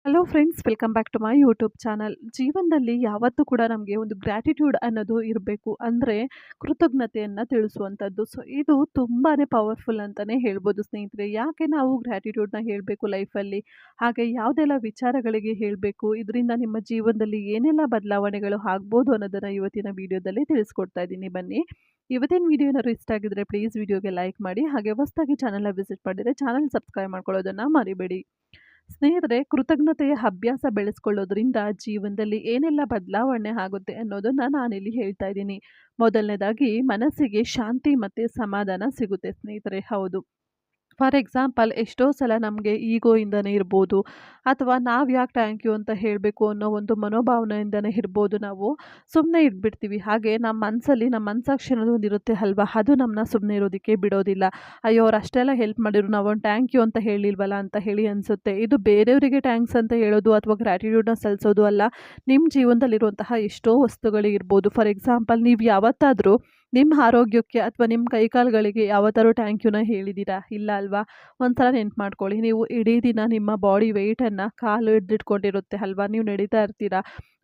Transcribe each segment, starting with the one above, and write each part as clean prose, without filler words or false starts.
Hello friends, welcome back to my YouTube channel. ಜೀವನದಲ್ಲಿ ಯಾವತ್ತೂ ಕೂಡ ನಮಗೆ ಒಂದು ಗ್ರ್ಯಾಟಿಟ್ಯೂಡ್ ಅನ್ನೋದು ಇರಬೇಕು. ಅಂದರೆ ಕೃತಜ್ಞತೆಯನ್ನು ತಿಳಿಸುವಂಥದ್ದು. ಸೊ ಇದು ತುಂಬಾ ಪವರ್ಫುಲ್ ಅಂತಲೇ ಹೇಳ್ಬೋದು ಸ್ನೇಹಿತರೆ. ಯಾಕೆ ನಾವು ಗ್ರ್ಯಾಟಿಟ್ಯೂಡ್ನ ಹೇಳಬೇಕು ಲೈಫಲ್ಲಿ, ಹಾಗೆ ಯಾವುದೆಲ್ಲ ವಿಚಾರಗಳಿಗೆ ಹೇಳಬೇಕು, ಇದರಿಂದ ನಿಮ್ಮ ಜೀವನದಲ್ಲಿ ಏನೆಲ್ಲ ಬದಲಾವಣೆಗಳು ಆಗ್ಬೋದು ಅನ್ನೋದನ್ನು ಇವತ್ತಿನ ವಿಡಿಯೋದಲ್ಲಿ ತಿಳಿಸ್ಕೊಡ್ತಾ ಇದ್ದೀನಿ. ಬನ್ನಿ, ಇವತ್ತಿನ ವಿಡಿಯೋ ಏನಾದ್ರು ಇಷ್ಟ ಆಗಿದ್ರೆ ಪ್ಲೀಸ್ ವಿಡಿಯೋಗೆ ಲೈಕ್ ಮಾಡಿ. ಹಾಗೆ ಹೊಸದಾಗಿ ಚಾನಲ್ನ ವಿಸಿಟ್ ಮಾಡಿದರೆ ಚಾನಲ್ ಸಬ್ಸ್ಕ್ರೈಬ್ ಮಾಡ್ಕೊಳ್ಳೋದನ್ನು ಮರಿಬೇಡಿ. ಸ್ನೇಹಿತರೆ, ಕೃತಜ್ಞತೆಯ ಅಭ್ಯಾಸ ಬೆಳೆಸ್ಕೊಳ್ಳೋದ್ರಿಂದ ಜೀವನದಲ್ಲಿ ಏನೆಲ್ಲ ಬದಲಾವಣೆ ಆಗುತ್ತೆ ಅನ್ನೋದನ್ನ ನಾನಿಲ್ಲಿ ಹೇಳ್ತಾ ಇದ್ದೀನಿ. ಮೊದಲನೇದಾಗಿ ಮನಸ್ಸಿಗೆ ಶಾಂತಿ ಮತ್ತು ಸಮಾಧಾನ ಸಿಗುತ್ತೆ ಸ್ನೇಹಿತರೆ. ಹೌದು, ಫಾರ್ ಎಕ್ಸಾಂಪಲ್ ಎಷ್ಟೋ ಸಲ ನಮಗೆ ಈಗೋಯಿಂದನೇ ಇರ್ಬೋದು, ಅಥವಾ ನಾವು ಯಾಕೆ ಥ್ಯಾಂಕ್ ಯು ಅಂತ ಹೇಳಬೇಕು ಅನ್ನೋ ಒಂದು ಮನೋಭಾವನೆಯಿಂದನೇ ಇರ್ಬೋದು, ನಾವು ಸುಮ್ಮನೆ ಇದ್ಬಿಡ್ತೀವಿ. ಹಾಗೆ ನಮ್ಮ ಮನಸ್ಸಲ್ಲಿ ನಮ್ಮ ಮನಸ್ಸಾಕ್ಷಿ ಅನ್ನೋದು ಒಂದು ಇರುತ್ತೆ ಅಲ್ವಾ, ಅದು ನಮ್ಮನ್ನ ಸುಮ್ಮನೆ ಇರೋದಕ್ಕೆ ಬಿಡೋದಿಲ್ಲ. ಅಯ್ಯೋ, ಅವ್ರು ಅಷ್ಟೆಲ್ಲ ಹೆಲ್ಪ್ ಮಾಡಿದ್ರು, ನಾವೊಂದು ಥ್ಯಾಂಕ್ ಯು ಅಂತ ಹೇಳಿಲ್ವಲ್ಲ ಅಂತ ಹೇಳಿ ಅನಿಸುತ್ತೆ. ಇದು ಬೇರೆಯವರಿಗೆ ಥ್ಯಾಂಕ್ಸ್ ಅಂತ ಹೇಳೋದು ಅಥವಾ ಗ್ರ್ಯಾಟಿಟ್ಯೂಡ್ನ ಸಲ್ಲಿಸೋದು ಅಲ್ಲ, ನಿಮ್ಮ ಜೀವನದಲ್ಲಿರುವಂತಹ ಎಷ್ಟೋ ವಸ್ತುಗಳಿರ್ಬೋದು. ಫಾರ್ ಎಕ್ಸಾಂಪಲ್, ನೀವು ಯಾವತ್ತಾದರೂ ನಿಮ್ಮ ಆರೋಗ್ಯಕ್ಕೆ ಅಥವಾ ನಿಮ್ಮ ಕೈಕಾಲುಗಳಿಗೆ ಯಾವತ್ತಾದ್ರೂ ಥ್ಯಾಂಕ್ ಯುನ ಹೇಳಿದ್ದೀರಾ? ಇಲ್ಲ ಅಲ್ವಾ? ಒಂದ್ಸಲ ನೆನ್ಪು ಮಾಡ್ಕೊಳ್ಳಿ. ನೀವು ಇಡೀ ದಿನ ನಿಮ್ಮ ಬಾಡಿ ವೆಯ್ಟನ್ನು ಕಾಲು ಹಿಡಿದಿಟ್ಕೊಂಡಿರುತ್ತೆ ಅಲ್ವಾ? ನೀವು ನಡೀತಾ ಇರ್ತೀರಾ.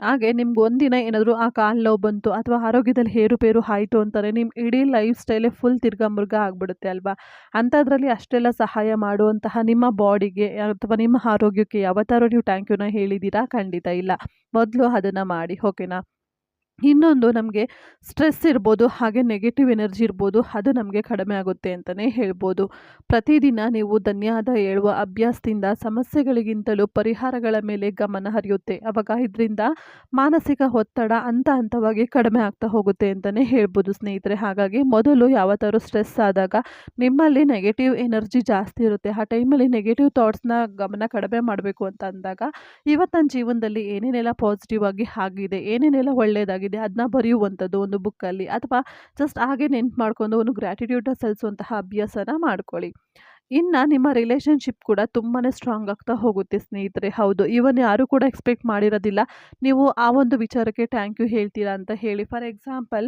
ಹಾಗೆ ನಿಮ್ಗೆ ಒಂದಿನ ಏನಾದರೂ ಆ ಕಾಲು ನೋವು ಬಂತು ಅಥವಾ ಆರೋಗ್ಯದಲ್ಲಿ ಏರುಪೇರು ಆಯಿತು ಅಂತಾರೆ, ನಿಮ್ಮ ಇಡೀ ಲೈಫ್ ಸ್ಟೈಲೇ ಫುಲ್ ತಿರ್ಗಾ-ಮುರ್ಗ ಆಗಿಬಿಡುತ್ತೆ ಅಲ್ವಾ? ಅಂಥದ್ರಲ್ಲಿ ಅಷ್ಟೆಲ್ಲ ಸಹಾಯ ಮಾಡುವಂತಹ ನಿಮ್ಮ ಬಾಡಿಗೆ ಅಥವಾ ನಿಮ್ಮ ಆರೋಗ್ಯಕ್ಕೆ ಯಾವತ್ತಾದ್ರೂ ನೀವು ಥ್ಯಾಂಕ್ ಯುನ ಹೇಳಿದ್ದೀರಾ? ಖಂಡಿತ ಇಲ್ಲ. ಮೊದಲು ಅದನ್ನು ಮಾಡಿ, ಓಕೆನಾ? ಇನ್ನೊಂದು, ನಮಗೆ ಸ್ಟ್ರೆಸ್ ಇರ್ಬೋದು, ಹಾಗೆ ನೆಗೆಟಿವ್ ಎನರ್ಜಿ ಇರ್ಬೋದು, ಅದು ನಮಗೆ ಕಡಿಮೆ ಆಗುತ್ತೆ ಅಂತಲೇ ಹೇಳ್ಬೋದು. ಪ್ರತಿದಿನ ನೀವು ಧನ್ಯವಾದ ಹೇಳುವ ಅಭ್ಯಾಸದಿಂದ ಸಮಸ್ಯೆಗಳಿಗಿಂತಲೂ ಪರಿಹಾರಗಳ ಮೇಲೆ ಗಮನ ಹರಿಯುತ್ತೆ. ಅವಾಗ ಇದರಿಂದ ಮಾನಸಿಕ ಒತ್ತಡ ಹಂತ ಹಂತವಾಗಿ ಕಡಿಮೆ ಆಗ್ತಾ ಹೋಗುತ್ತೆ ಅಂತಲೇ ಹೇಳ್ಬೋದು ಸ್ನೇಹಿತರೆ. ಹಾಗಾಗಿ ಮೊದಲು ಯಾವತ್ತಾದ್ರೂ ಸ್ಟ್ರೆಸ್ ಆದಾಗ ನಿಮ್ಮಲ್ಲಿ ನೆಗೆಟಿವ್ ಎನರ್ಜಿ ಜಾಸ್ತಿ ಇರುತ್ತೆ, ಆ ಟೈಮಲ್ಲಿ ನೆಗೆಟಿವ್ ಥಾಟ್ಸ್ನ ಗಮನ ಕಡಿಮೆ ಮಾಡಬೇಕು ಅಂತ ಅಂದಾಗ, ಇವತ್ತು ನನ್ನ ಜೀವನದಲ್ಲಿ ಏನೇನೆಲ್ಲ ಪಾಸಿಟಿವ್ ಆಗಿ ಆಗಿದೆ, ಏನೇನೆಲ್ಲ ಒಳ್ಳೆಯದಾಗಿದೆ ಅದನ್ನ ಬರೆಯುವಂಥದ್ದು ಒಂದು ಬುಕ್ಕಲ್ಲಿ, ಅಥವಾ ಜಸ್ಟ್ ಹಾಗೆ ನೆನ್ಪು ಮಾಡ್ಕೊಂಡು ಒಂದು ಗ್ರ್ಯಾಟಿಟ್ಯೂಡ್ನ ಸಲ್ಲಿಸುವಂತಹ ಅಭ್ಯಾಸನ ಮಾಡ್ಕೊಳ್ಳಿ. ಇನ್ನು ನಿಮ್ಮ ರಿಲೇಷನ್ಶಿಪ್ ಕೂಡ ತುಂಬಾ ಸ್ಟ್ರಾಂಗ್ ಆಗ್ತಾ ಹೋಗುತ್ತೆ ಸ್ನೇಹಿತರೆ. ಹೌದು, ಇವನ್ ಯಾರು ಕೂಡ ಎಕ್ಸ್ಪೆಕ್ಟ್ ಮಾಡಿರೋದಿಲ್ಲ ನೀವು ಆ ಒಂದು ವಿಚಾರಕ್ಕೆ ಥ್ಯಾಂಕ್ ಯು ಹೇಳ್ತೀರಾ ಅಂತ ಹೇಳಿ. ಫಾರ್ ಎಕ್ಸಾಂಪಲ್,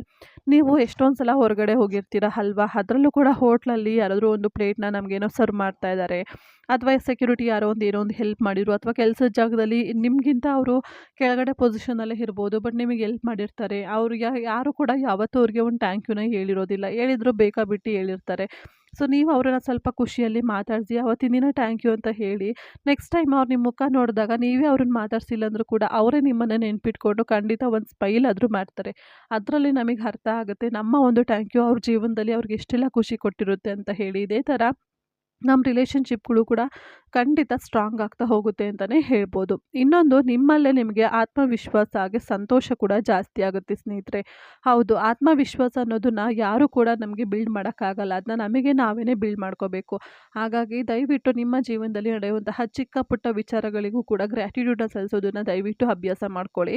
ನೀವು ಎಷ್ಟೊಂದು ಸಲ ಹೊರಗಡೆ ಹೋಗಿರ್ತೀರ ಅಲ್ವಾ, ಅದರಲ್ಲೂ ಕೂಡ ಹೋಟ್ಲಲ್ಲಿ ಯಾರಾದರೂ ಒಂದು ಪ್ಲೇಟ್ನ ನಮಗೇನೋ ಸರ್ವ್ ಮಾಡ್ತಾ ಇದ್ದಾರೆ, ಅಥವಾ ಸೆಕ್ಯೂರಿಟಿ ಯಾರೋ ಒಂದು ಏನೋ ಒಂದು ಹೆಲ್ಪ್ ಮಾಡಿದ್ರು, ಅಥವಾ ಕೆಲಸದ ಜಾಗದಲ್ಲಿ ನಿಮಗಿಂತ ಅವರು ಕೆಳಗಡೆ ಪೊಸಿಷನಲ್ಲೇ ಇರ್ಬೋದು, ಬಟ್ ನಿಮಗೆ ಹೆಲ್ಪ್ ಮಾಡಿರ್ತಾರೆ. ಅವರು ಯಾರು ಕೂಡ ಯಾವತ್ತೂ ಅವ್ರಿಗೆ ಒಂದು ಥ್ಯಾಂಕ್ ಯುನ ಹೇಳಿರೋದಿಲ್ಲ, ಹೇಳಿದ್ರು ಬೇಕಾಬಿಟ್ಟು ಹೇಳಿರ್ತಾರೆ. ಸೊ ನೀವು ಅವರನ್ನ ಸ್ವಲ್ಪ ಖುಷಿಯಲ್ಲಿ ಮಾತಾಡಿಸಿ ಅವತ್ತಿನ ದಿನ ಥ್ಯಾಂಕ್ ಯು ಅಂತ ಹೇಳಿ, ನೆಕ್ಸ್ಟ್ ಟೈಮ್ ಅವ್ರು ನಿಮ್ಮ ಮುಖ ನೋಡಿದಾಗ ನೀವೇ ಅವ್ರನ್ನ ಮಾತಾಡ್ಸಿಲ್ಲ ಅಂದರೂ ಕೂಡ ಅವರೇ ನಿಮ್ಮನ್ನು ನೆನ್ಪಿಟ್ಕೊಂಡು ಖಂಡಿತ ಒಂದು ಸ್ಮೈಲ್ ಆದರೂ ಮಾಡ್ತಾರೆ. ಅದರಲ್ಲಿ ನಮಗೆ ಅರ್ಥ ಆಗುತ್ತೆ ನಮ್ಮ ಒಂದು ಥ್ಯಾಂಕ್ ಯು ಅವ್ರ ಜೀವನದಲ್ಲಿ ಅವ್ರಿಗೆ ಎಷ್ಟೆಲ್ಲ ಖುಷಿ ಕೊಟ್ಟಿರುತ್ತೆ ಅಂತ ಹೇಳಿ. ಇದೇ ಥರ ನಮ್ಮ ರಿಲೇಷನ್ಶಿಪ್ಗಳು ಕೂಡ ಖಂಡಿತ ಸ್ಟ್ರಾಂಗ್ ಆಗ್ತಾ ಹೋಗುತ್ತೆ ಅಂತಲೇ ಹೇಳ್ಬೋದು. ಇನ್ನೊಂದು, ನಿಮ್ಮಲ್ಲೇ ನಿಮಗೆ ಆತ್ಮವಿಶ್ವಾಸ ಹಾಗೆ ಸಂತೋಷ ಕೂಡ ಜಾಸ್ತಿ ಆಗುತ್ತೆ ಸ್ನೇಹಿತರೆ. ಹೌದು, ಆತ್ಮವಿಶ್ವಾಸ ಅನ್ನೋದನ್ನ ಯಾರು ಕೂಡ ನಮಗೆ ಬಿಲ್ಡ್ ಮಾಡೋಕ್ಕಾಗಲ್ಲ, ಅದನ್ನ ನಮಗೆ ನಾವೇ ಬಿಲ್ಡ್ ಮಾಡ್ಕೋಬೇಕು. ಹಾಗಾಗಿ ದಯವಿಟ್ಟು ನಿಮ್ಮ ಜೀವನದಲ್ಲಿ ನಡೆಯುವಂತಹ ಚಿಕ್ಕ ಪುಟ್ಟ ವಿಚಾರಗಳಿಗೂ ಕೂಡ ಗ್ರ್ಯಾಟಿಟ್ಯೂಡ್ನ ಸಲ್ಲಿಸೋದನ್ನು ದಯವಿಟ್ಟು ಅಭ್ಯಾಸ ಮಾಡ್ಕೊಳ್ಳಿ.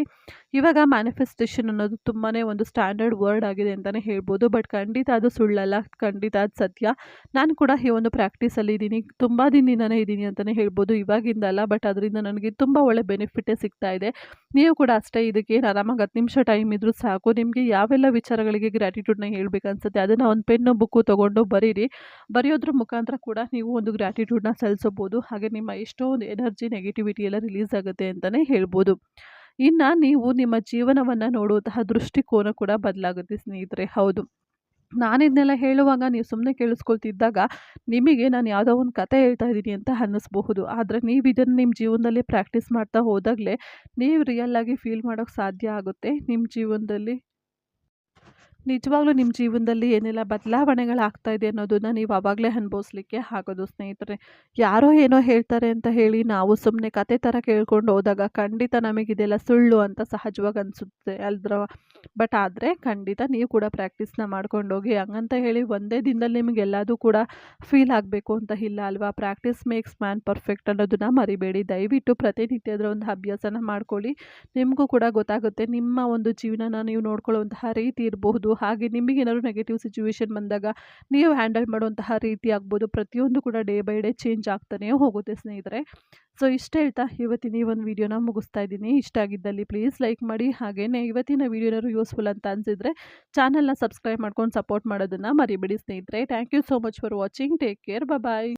ಇವಾಗ ಮ್ಯಾನಿಫೆಸ್ಟೇಷನ್ ಅನ್ನೋದು ತುಂಬಾ ಒಂದು ಸ್ಟ್ಯಾಂಡರ್ಡ್ ವರ್ಡ್ ಆಗಿದೆ ಅಂತಲೇ ಹೇಳ್ಬೋದು, ಬಟ್ ಖಂಡಿತ ಅದು ಸುಳ್ಳಲ್ಲ, ಖಂಡಿತ ಅದು ಸತ್ಯ. ನಾನು ಕೂಡ ಈ ಒಂದು ಪ್ರಾಕ್ಟೀಸಲ್ಲಿ ಇದ್ದೀನಿ, ತುಂಬ ದಿನದಿಂದನೇ ಇದ್ದೀನಿ ಅಂತಲೇ ಹೇಳ್ಬೋದು, ಇವಾಗಿಂದ ಅಲ್ಲ. ಬಟ್ ಅದರಿಂದ ನನಗೆ ತುಂಬ ಒಳ್ಳೆ ಬೆನಿಫಿಟೇ ಸಿಗ್ತಾ ಇದೆ. ನೀವು ಕೂಡ ಅಷ್ಟೇ, ಇದಕ್ಕೆ ಆರಾಮಾಗಿ 10 ನಿಮಿಷ ಟೈಮ್ ಇದ್ರೂ ಸಾಕು. ನಿಮಗೆ ಯಾವೆಲ್ಲ ವಿಚಾರಗಳಿಗೆ ಗ್ರ್ಯಾಟಿಟ್ಯೂಡ್ನ ಹೇಳ್ಬೇಕನ್ಸುತ್ತೆ ಅದನ್ನು ಒಂದು ಪೆನ್ನು ಬುಕ್ಕು ತೊಗೊಂಡು ಬರೀರಿ. ಬರೆಯೋದ್ರ ಮುಖಾಂತರ ಕೂಡ ನೀವು ಒಂದು ಗ್ರ್ಯಾಟಿಟ್ಯೂಡ್ನ ಸಲ್ಲಿಸಬಹುದು. ಹಾಗೆ ನಿಮ್ಮ ಎಷ್ಟೋ ಒಂದು ಎನರ್ಜಿ ನೆಗೆಟಿವಿಟಿ ಎಲ್ಲ ರಿಲೀಸ್ ಆಗುತ್ತೆ ಅಂತಲೇ ಹೇಳ್ಬೋದು. ಇನ್ನು ನೀವು ನಿಮ್ಮ ಜೀವನವನ್ನು ನೋಡುವಂತಹ ದೃಷ್ಟಿಕೋನ ಕೂಡ ಬದಲಾಗುತ್ತೆ ಸ್ನೇಹಿತರೆ. ಹೌದು, ನಾನಿದನ್ನೆಲ್ಲ ಹೇಳುವಾಗ ನೀವು ಸುಮ್ಮನೆ ಕೇಳಿಸ್ಕೊಳ್ತಿದ್ದಾಗ ನಿಮಗೆ ನಾನು ಯಾವುದೋ ಒಂದು ಕತೆ ಹೇಳ್ತಾ ಇದ್ದೀನಿ ಅಂತ ಅನ್ನಿಸ್ಬಹುದು. ಆದರೆ ನೀವು ಇದನ್ನು ನಿಮ್ಮ ಜೀವನದಲ್ಲಿ ಪ್ರಾಕ್ಟೀಸ್ ಮಾಡ್ತಾ ಹೋದಾಗಲೇ ನೀವು ರಿಯಲ್ ಆಗಿ ಫೀಲ್ ಮಾಡೋಕ್ಕೆ ಸಾಧ್ಯ ಆಗುತ್ತೆ. ನಿಮ್ಮ ಜೀವನದಲ್ಲಿ ನಿಜವಾಗ್ಲೂ ನಿಮ್ಮ ಜೀವನದಲ್ಲಿ ಏನೆಲ್ಲ ಬದಲಾವಣೆಗಳಾಗ್ತಾ ಇದೆ ಅನ್ನೋದನ್ನ ನೀವು ಆವಾಗಲೇ ಅನುಭವಿಸ್ಲಿಕ್ಕೆ ಆಗೋದು ಸ್ನೇಹಿತರೆ. ಯಾರೋ ಏನೋ ಹೇಳ್ತಾರೆ ಅಂತ ಹೇಳಿ ನಾವು ಸುಮ್ಮನೆ ಕತೆ ಥರ ಕೇಳ್ಕೊಂಡು ಹೋದಾಗ ಖಂಡಿತ ನಮಗಿದೆಲ್ಲ ಸುಳ್ಳು ಅಂತ ಸಹಜವಾಗಿ ಅನಿಸುತ್ತೆ ಅಲ್ದ್ರ. ಬಟ್ ಆದರೆ ಖಂಡಿತ ನೀವು ಕೂಡ ಪ್ರಾಕ್ಟೀಸ್ನ ಮಾಡ್ಕೊಂಡೋಗಿ, ಹಂಗಂತ ಹೇಳಿ ಒಂದೇ ದಿನದಲ್ಲಿ ನಿಮಗೆಲ್ಲದೂ ಕೂಡ ಫೀಲ್ ಆಗಬೇಕು ಅಂತ ಇಲ್ಲ ಅಲ್ವಾ. ಪ್ರಾಕ್ಟೀಸ್ ಮೇಕ್ಸ್ ಮ್ಯಾನ್ ಪರ್ಫೆಕ್ಟ್ ಅನ್ನೋದನ್ನ ಮರಿಬೇಡಿ. ದಯವಿಟ್ಟು ಪ್ರತಿನಿತ್ಯ ಅದರ ಒಂದು ಅಭ್ಯಾಸನ ಮಾಡ್ಕೊಳ್ಳಿ. ನಿಮಗೂ ಕೂಡ ಗೊತ್ತಾಗುತ್ತೆ ನಿಮ್ಮ ಒಂದು ಜೀವನನ ನೀವು ನೋಡ್ಕೊಳ್ಳುವಂತಹ ರೀತಿ ಇರಬಹುದು, ಹಾಗೆ ನಿಮಗೇನಾದ್ರು ನೆಗೆಟಿವ್ ಸಿಚುವೇಶನ್ ಬಂದಾಗ ನೀವು ಹ್ಯಾಂಡಲ್ ಮಾಡುವಂತಹ ರೀತಿ ಆಗ್ಬೋದು, ಪ್ರತಿಯೊಂದು ಕೂಡ ಡೇ ಬೈ ಡೇ ಚೇಂಜ್ ಆಗ್ತಾನೆ ಹೋಗುತ್ತೆ ಸ್ನೇಹಿತರೆ. ಸೊ ಇಷ್ಟ ಹೇಳ್ತಾ ಇವತ್ತಿನ ಈ ಒಂದು ವಿಡಿಯೋನ ಮುಗಿಸ್ತಾ ಇದ್ದೀನಿ. ಇಷ್ಟ ಆಗಿದ್ದಲ್ಲಿ ಪ್ಲೀಸ್ ಲೈಕ್ ಮಾಡಿ. ಹಾಗೆಯೇ ಇವತ್ತಿನ ವಿಡಿಯೋ ಏನಾದ್ರು ಯೂಸ್ಫುಲ್ ಅಂತ ಅನಿಸಿದರೆ ಚಾನಲ್ನ ಸಬ್ಸ್ಕ್ರೈಬ್ ಮಾಡ್ಕೊಂಡು ಸಪೋರ್ಟ್ ಮಾಡೋದನ್ನು ಮರಿಬೇಡಿ ಸ್ನೇಹಿತರೆ. Thank you so much for watching. Take care. Bye.